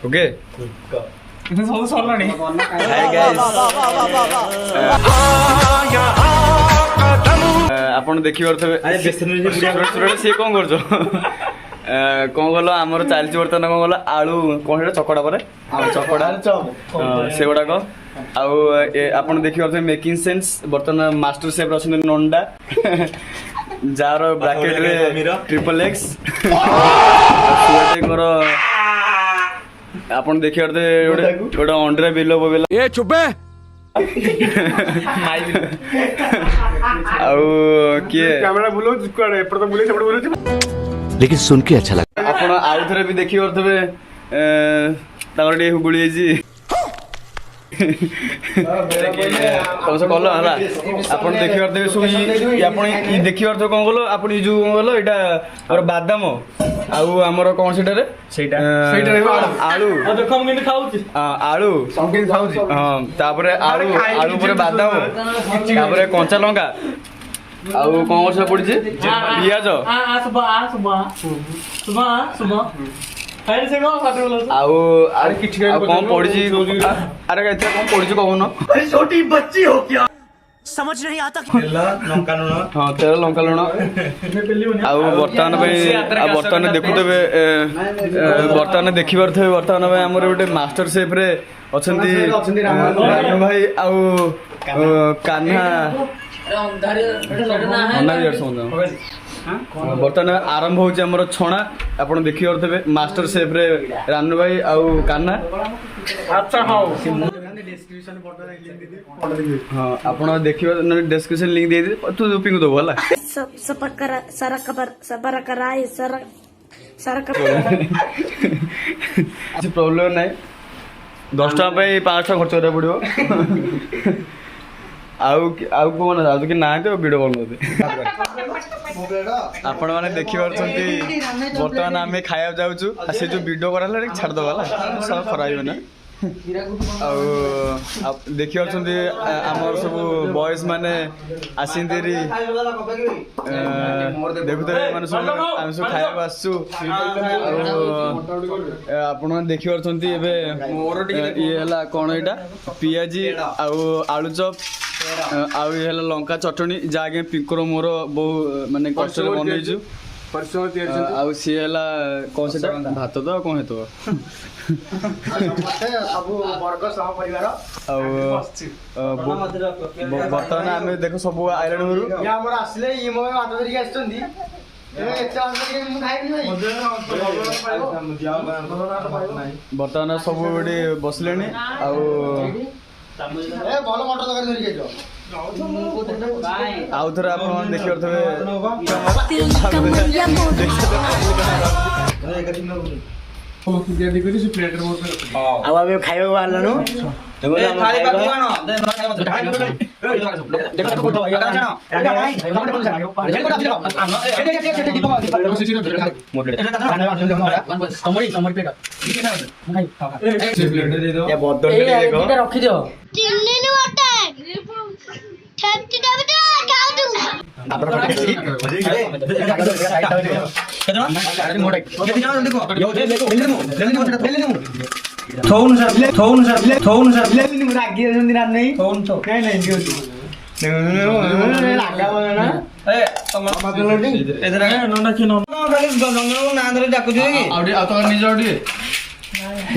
Okay ସବୁ ସରିଲାଣି। Hi guys आपण देखि परथबे सी कौन कर कौन गल आमर चलती बर्तमान कौन गल आलू कौन चकड़ा पर चकड़ा से गुड़ाक आपड़ देखिए मेकिंग सेंस बर्तमान मास्टर सेफ अच्छे नंडा जार ब्राकेट रे ट्रिपल एक्स आपन देखिए गोटे अंडे बिलो बोला ए चुपे किए कैमरा बुलो कुआडे एपड़ तो बुले सेपड़ बुले लेकिन सुन के अच्छा लगा आपण आउ थरे भी देखि परथबे ताकर टे हुबुली जी तम से कहलो हला आपण देखि परथबे सुई आपण ई देखि परथबे कोन गलो आपण ई जो कोन गलो एटा और बादाम आउ हमर कोन सेटा रे सेटा आलू देखो हम केन खाउची आलू संकेत खाउची हां तापरे आलू पर बादाम तापरे कंचा लंका आउ कोन वर्ष पड़ी जे पियाज सुबह खाइ से को साथ बोलो आउ अरे किछ कोन पड़ी जी अरे एते कोन पड़ी जी कहू न अरे छोटी बच्ची हो क्या समझ नहीं आता लंका लुण हां तेल लंका लुण आउ बर्तमान देखुतबे बर्तमान देखि परथबे बर्तमान हमर गोटे मास्टर शेफ रे अछंती रानू भाई आउ कान्हा बर्तमान आरंभ होची हमर छणा आपण देखि परथबे मास्टर शेफ रे रानू भाई आउ कान्हा अच्छा हां हां आपण देखिबे डिस्क्रिप्शन लिंक दे दे तू पिंग दो होला प्रॉब्लम नाही 10 टका पे 5 टका खर्च करा पड़ियो आउ कोन आ कि ना तो वीडियो बनोते आपण माने देखि परछंती वर्तमान आमे खाया जाउछु आ से जो वीडियो कराला छाड़ दो वाला सब खराइबे ना देखि परछंती हमर सब बॉयज माने आसिंदेरी देखुते माने सब हम सब खाया आसु आपण देखि परछंती एबे ये हला कोन एटा पियाजी आलू चॉप आउ ये हला लंका चटनी जागे पिंकर मोर बहु माने कष्ट बनैछु परसो तयार आउ सी हला कोन सेटा भात तो कोन हेतो सब वर्ग सह परिवार बर्तमान आमे देखो सब आइलैंड गुरु या हमर आसले ई मो हाथ धरि आछंदी बर्तमान सब गोटे बसले आउ थोड़ा आप देखी अब खाइबा बाहरलानु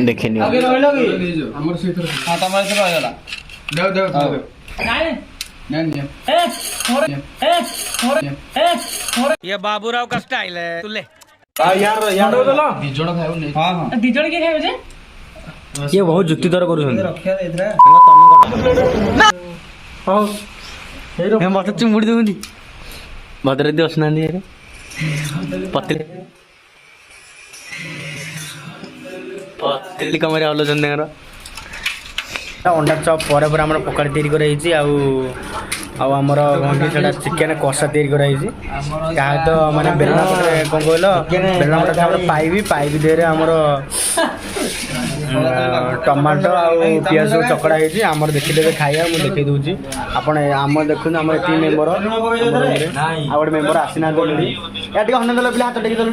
देखनी ये बाबूराव का स्टाइल है तुले ये बहुत जुक्ति दर करू मत चुमुड़ी दूंगी भद्र दी असना पतली पतली कमरे आलोचन अंडा चप पर आम पकड़ तैयारी कराई आमर कौन से चिकेन कषा तैयारी कराई तो माने बेलना पटे कौन कहल बेलना पटे पाइबी पाइबी देहरे आमर टमाटो पियाज सब चकड़ा होमर देखीदे खाइबा मुझे देखी दूसरी आपण आम देखुन आम ये मेम्बर आ गए मेम्बर आसीना हन दल पे हाथ टेक दल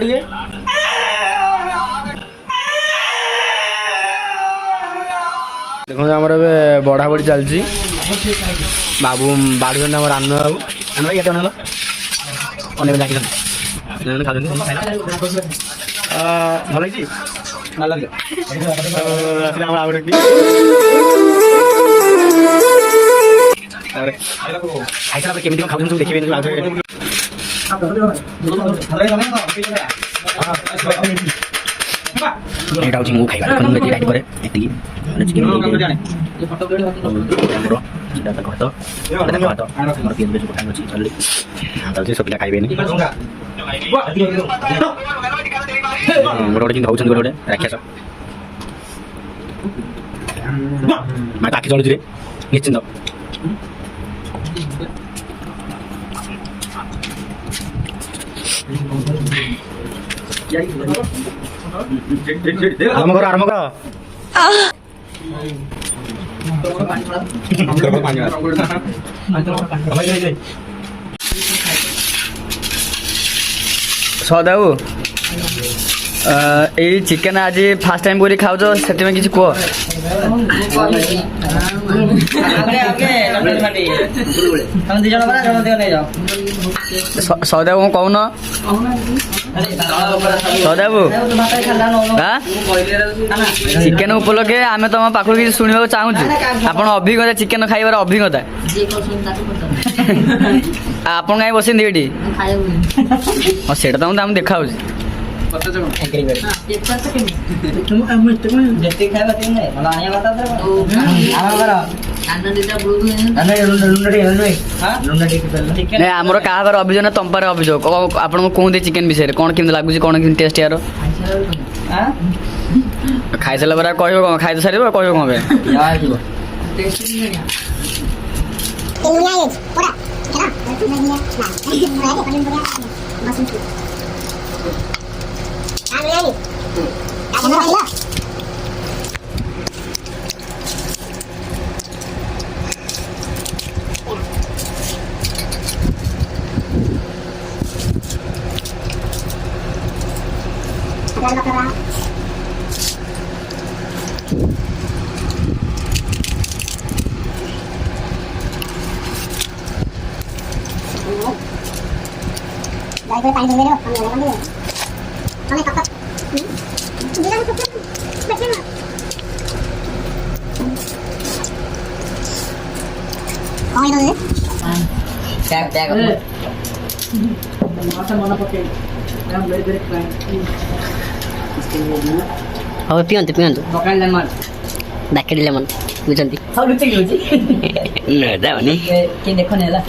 ଦେଖନ୍ତୁ ଆମର ଏବେ ବଢ଼ାବଢ଼ି ଚାଲିଛି। ବାବୁ ବାଢ଼ୁଛନ୍ତି ଆମର ଆନନ୍ଦ ବାବୁ। ଆନନ୍ଦ ଭାଇ କେତେ ଅନେଇଲ ଅନେକ ଡାକିଛନ୍ତି ଖାଉଛନ୍ତି। ଭଲ ହେଇଛି ଭଲ ଲାଗିଲା ଆସିଲେ ଆମର ଆଉ ଗୋଟେ ଖାଇସାରିଲା ପରେ କେମିତି କ'ଣ ଖାଉଛନ୍ତି ସବୁ ଦେଖିବେ। ଏଇଟା ହେଉଛି ମୁଁ ଖାଇବା ଦେଖନ୍ତୁ ଏତିକି ରାଇଟ୍ କରେ ଏତିକି ଚିକେନ୍ ଆମର ସେଟା ଭାତ ଭାତ ଆମର ପିଆଜ ବେଶ ପକାଇ ଅଛି ଚାଲି ଯାଉଛି ସବୁ ପିଲା ଖାଇବେନି। ଗୋଟେ ଗୋଟେ କିନ୍ତୁ ହେଉଛନ୍ତି ଗୋଟେ ଗୋଟେ ରାକ୍ଷସ ମାତା ଆଖି ଚଳୁଛି ରେ ନିଶ୍ଚିନ୍ତ। ଆରମ୍ଭ କର ଆରମ୍ଭ କର। ସଦାବୁ ଏଇ ଚିକେନ୍ ଆଜି ଫାର୍ଷ୍ଟ ଟାଇମ୍ କରି ଖାଉଛ ସେଥିପାଇଁ କିଛି କୁହ। ସଦାବୁ କ'ଣ କହୁନ ସଦାବୁ? ଚିକେନ୍ ଉପଲକ୍ଷେ ଆମେ ତମ ପାଖରୁ କିଛି ଶୁଣିବାକୁ ଚାହୁଁଛୁ। ଆପଣ ଅଭିଜ୍ଞତା ଚିକେନ୍ ଖାଇବାର ଅଭିଜ୍ଞତା ଆପଣ କାହିଁ ବସିଛନ୍ତି ଏଠି? ହଁ ସେଇଟା ତ ଆମେ ଦେଖାଉଛି। ଆମର କାହାର ଅଭିଯୋଗ ନା ତମ୍ପାର ଅଭିଯୋଗ ଆପଣଙ୍କୁ କୁହନ୍ତି ଚିକେନ୍ ବିଷୟରେ କ'ଣ କେମିତି ଲାଗୁଛି କ'ଣ କେମିତି ଟେଷ୍ଟ ୟାର? ଖାଇସାରିଲା ପରେ କହିବ କ'ଣ? ଖାଇ ସାରିବ କହିବ କ'ଣ? ହଉ ପିଅନ୍ତୁ ପିଅନ୍ତୁ ଡାକିଦେଲେ ମନ ବୁଝନ୍ତି ଦେଖନି ହେଲା।